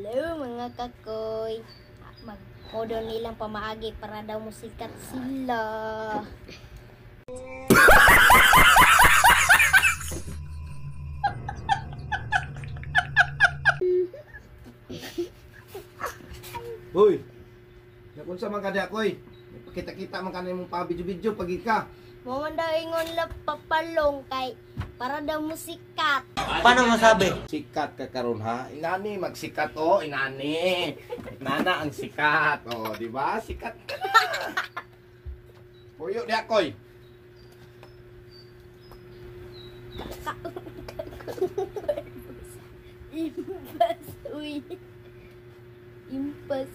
Hello mga kakoy. Mag-modo nilang pamaagi para daw musikat sila. Hoy! Nakunsa man ka di ako'y. Kita-kita man ka na yung pa-video-video pag ka. Mo man daw ingon la papalong kay para daw musikat. Paano masabi? Sikat ka karon ha. Inani magsikat oh, inani. Nana ang sikat oh, di ba? Sikat ka na. Puyo di ako'y. Impas uy. Impas